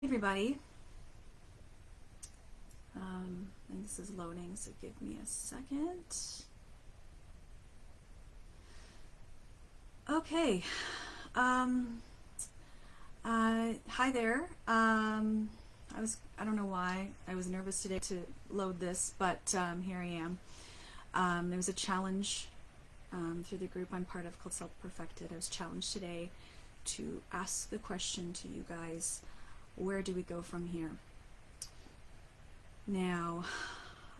Everybody. I think this is loading, so give me a second. Okay. Hi there. I don't know why I was nervous today to load this, but here I am. There was a challenge through the group I'm part of called Self-Perfected. I was challenged today to ask the question to you guys, where do we go from here? Now,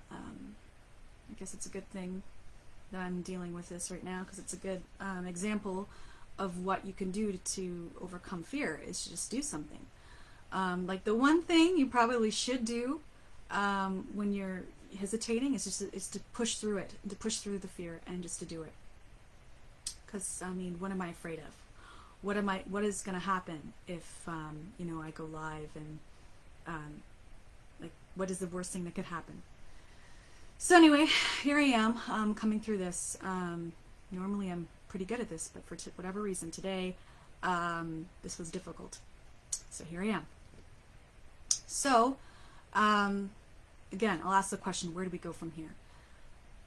I guess it's a good thing that I'm dealing with this right now, because it's a good example of what you can do to overcome fear, is to just do something. Like the one thing you probably should do when you're hesitating is to push through it, to push through the fear and just to do it. Because I mean, what am I afraid of? What is going to happen if I go live, and like, what is the worst thing that could happen? So anyway, here I am coming through this. Normally I'm pretty good at this, but for whatever reason today, this was difficult. So here I am. So again, I'll ask the question, where do we go from here?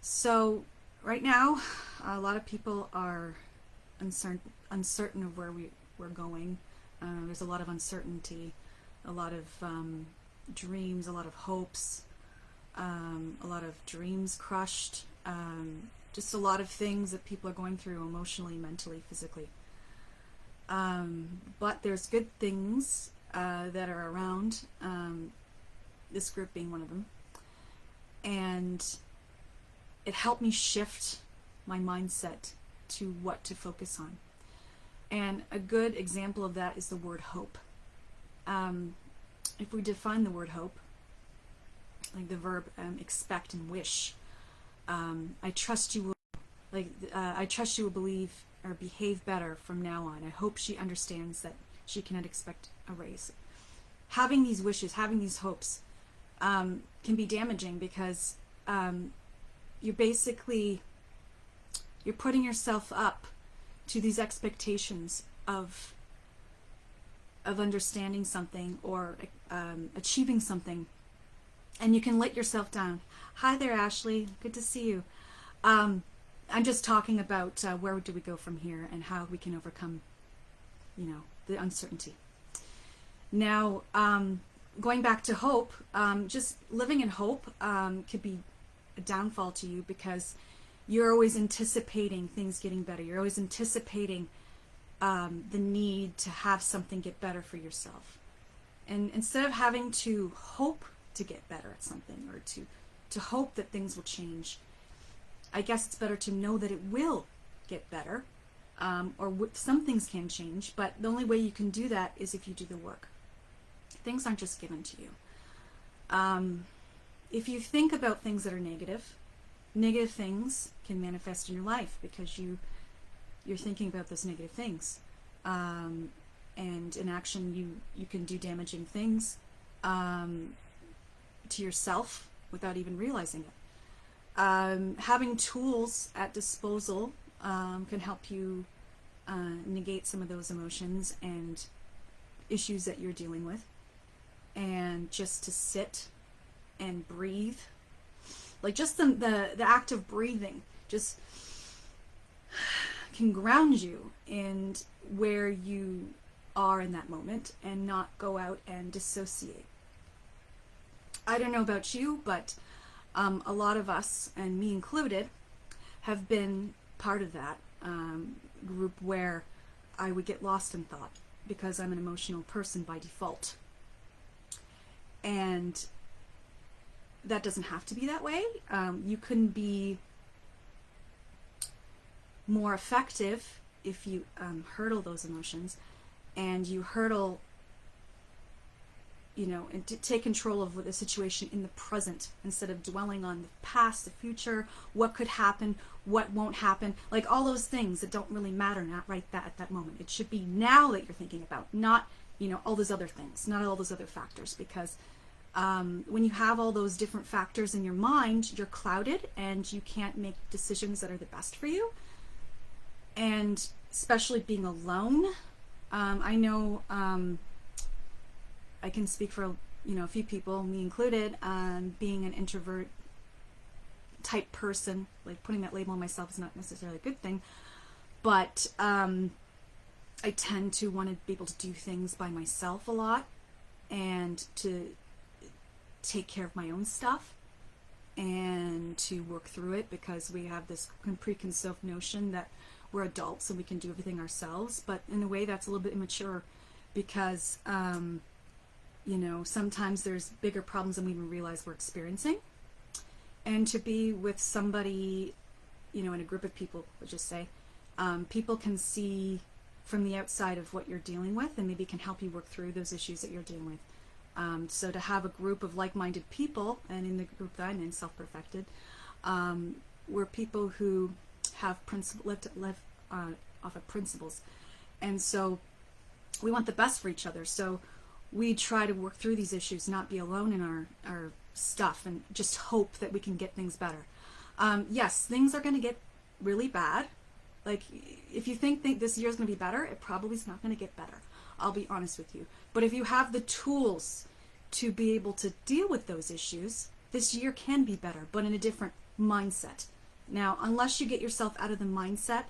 So right now, a lot of people are uncertain of where we're going. There's a lot of uncertainty, a lot of dreams, a lot of hopes, a lot of dreams crushed, just a lot of things that people are going through emotionally, mentally, physically. But there's good things that are around, this group being one of them. And it helped me shift my mindset to what to focus on. And a good example of that is the word hope. If we define the word hope, like the verb expect and wish, I trust you will believe or behave better from now on. I hope she understands that she cannot expect a raise. Having these wishes, having these hopes can be damaging, because you're putting yourself up to these expectations of understanding something or achieving something, and you can let yourself down. Hi there, Ashley. Good to see you. I'm just talking about where do we go from here and how we can overcome, the uncertainty. Now, going back to hope, just living in hope could be a downfall to you, because you're always anticipating things getting better. You're always anticipating the need to have something get better for yourself. And instead of having to hope to get better at something, or to hope that things will change, I guess it's better to know that it will get better, or some things can change, but the only way you can do that is if you do the work. Things aren't just given to you. If you think about things that are negative things can manifest in your life, because you're thinking about those negative things. And in action, you can do damaging things to yourself without even realizing it. Having tools at disposal can help you negate some of those emotions and issues that you're dealing with, and just to sit and breathe. Like just the act of breathing just can ground you in where you are in that moment, and not go out and dissociate. I don't know about you, but a lot of us, and me included, have been part of that group where I would get lost in thought, because I'm an emotional person by default. And that doesn't have to be that way. You can be more effective if you hurdle those emotions, and you hurdle, and take control of the situation in the present, instead of dwelling on the past, the future, what could happen, what won't happen, like all those things that don't really matter at that moment. It should be now that you're thinking about, not all those other things, not all those other factors, because when you have all those different factors in your mind, you're clouded and you can't make decisions that are the best for you. And especially being alone, I know I can speak for, a few people, me included, being an introvert type person, like putting that label on myself is not necessarily a good thing, but I tend to want to be able to do things by myself a lot and to take care of my own stuff and to work through it, because we have this preconceived notion that we're adults and we can do everything ourselves, but in a way that's a little bit immature, because sometimes there's bigger problems than we even realize we're experiencing. And to be with somebody, in a group of people, let's just say, people can see from the outside of what you're dealing with and maybe can help you work through those issues that you're dealing with. So to have a group of like-minded people, and in the group that I'm in, Self-Perfected, we're people who have live off of principles. And so we want the best for each other. So we try to work through these issues, not be alone in our stuff, and just hope that we can get things better. Yes, things are going to get really bad. Like, if you think this year is going to be better, it probably is not going to get better. I'll be honest with you. But if you have the tools to be able to deal with those issues, this year can be better, but in a different mindset. Now, unless you get yourself out of the mindset,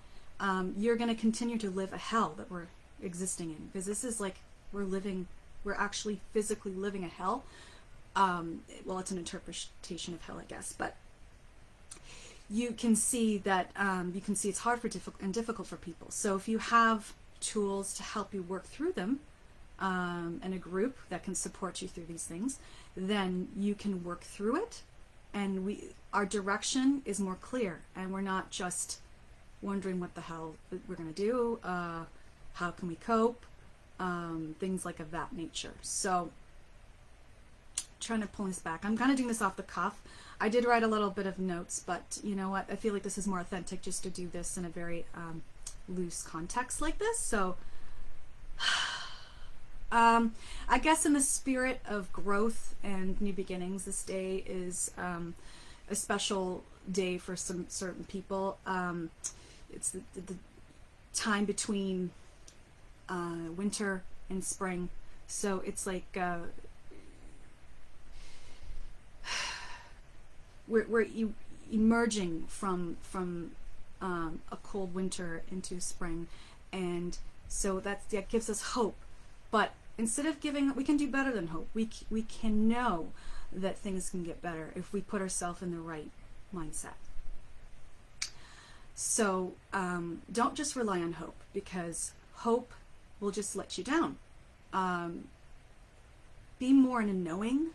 you're going to continue to live a hell that we're existing in, because this is like we're actually physically living a hell. Well, it's an interpretation of hell, I guess, but you can see that it's hard and difficult for people. So if you have tools to help you work through them, and a group that can support you through these things, then you can work through it, and our direction is more clear, and we're not just wondering what the hell we're going to do, how can we cope, things like of that nature. So trying to pull this back. I'm kind of doing this off the cuff. I did write a little bit of notes, but you know what? I feel like this is more authentic just to do this in a very loose context like this. So I guess in the spirit of growth and new beginnings, this day is a special day for some certain people. It's the time between winter and spring. So it's like we're emerging from a cold winter into spring, and so that gives us hope. But instead of we can do better than hope. We can know that things can get better if we put ourselves in the right mindset. So don't just rely on hope, because hope will just let you down. Be more in a knowing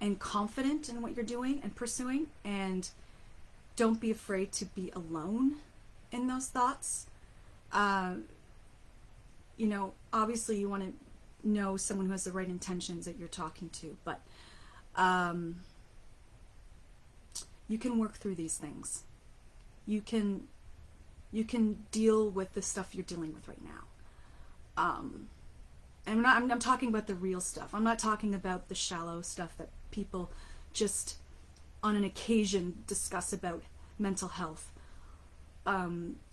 and confident in what you're doing and pursuing, and don't be afraid to be alone in those thoughts. Obviously you want to know someone who has the right intentions that you're talking to, but you can work through these things. You can deal with the stuff you're dealing with right now. And I'm talking about the real stuff. I'm not talking about the shallow stuff that people just on an occasion discuss about mental health.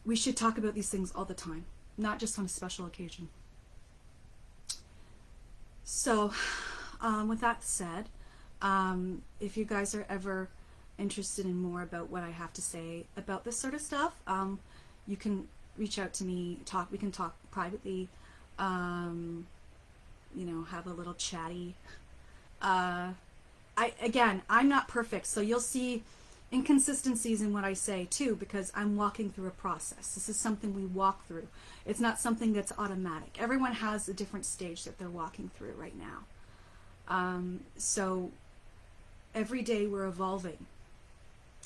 We should talk about these things all the time, not just on a special occasion. So with that said, if you guys are ever interested in more about what I have to say about this sort of stuff, you can reach out to me, we can talk privately, have a little chatty. I'm not perfect, so you'll see inconsistencies in what I say too, because I'm walking through a process. This is something we walk through. It's not something that's automatic. Everyone has a different stage that they're walking through right now. So every day we're evolving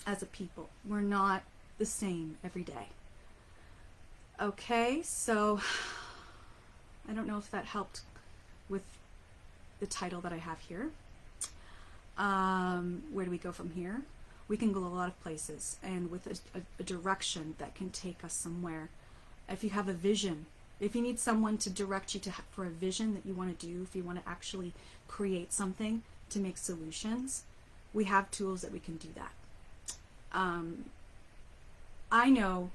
as a people. We're not the same every day. Okay, so I don't know if that helped with the title that I have here. Where do we go from here? We can go a lot of places, and with a direction that can take us somewhere. If you have a vision, if you need someone to direct you for a vision that you want to do, if you want to actually create something to make solutions, we have tools that we can do that. I know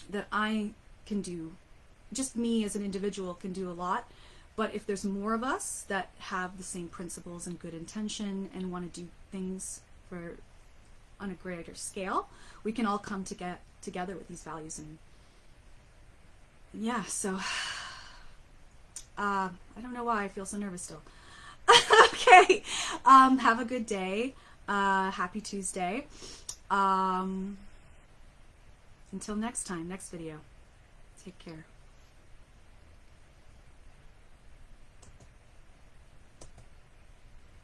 that I can do, just me as an individual can do a lot, But if there's more of us that have the same principles and good intention and want to do things for on a greater scale, we can all come together with these values. And yeah, so I don't know why I feel so nervous still. Okay, have a good day. Happy Tuesday. Until next time, next video. Take care.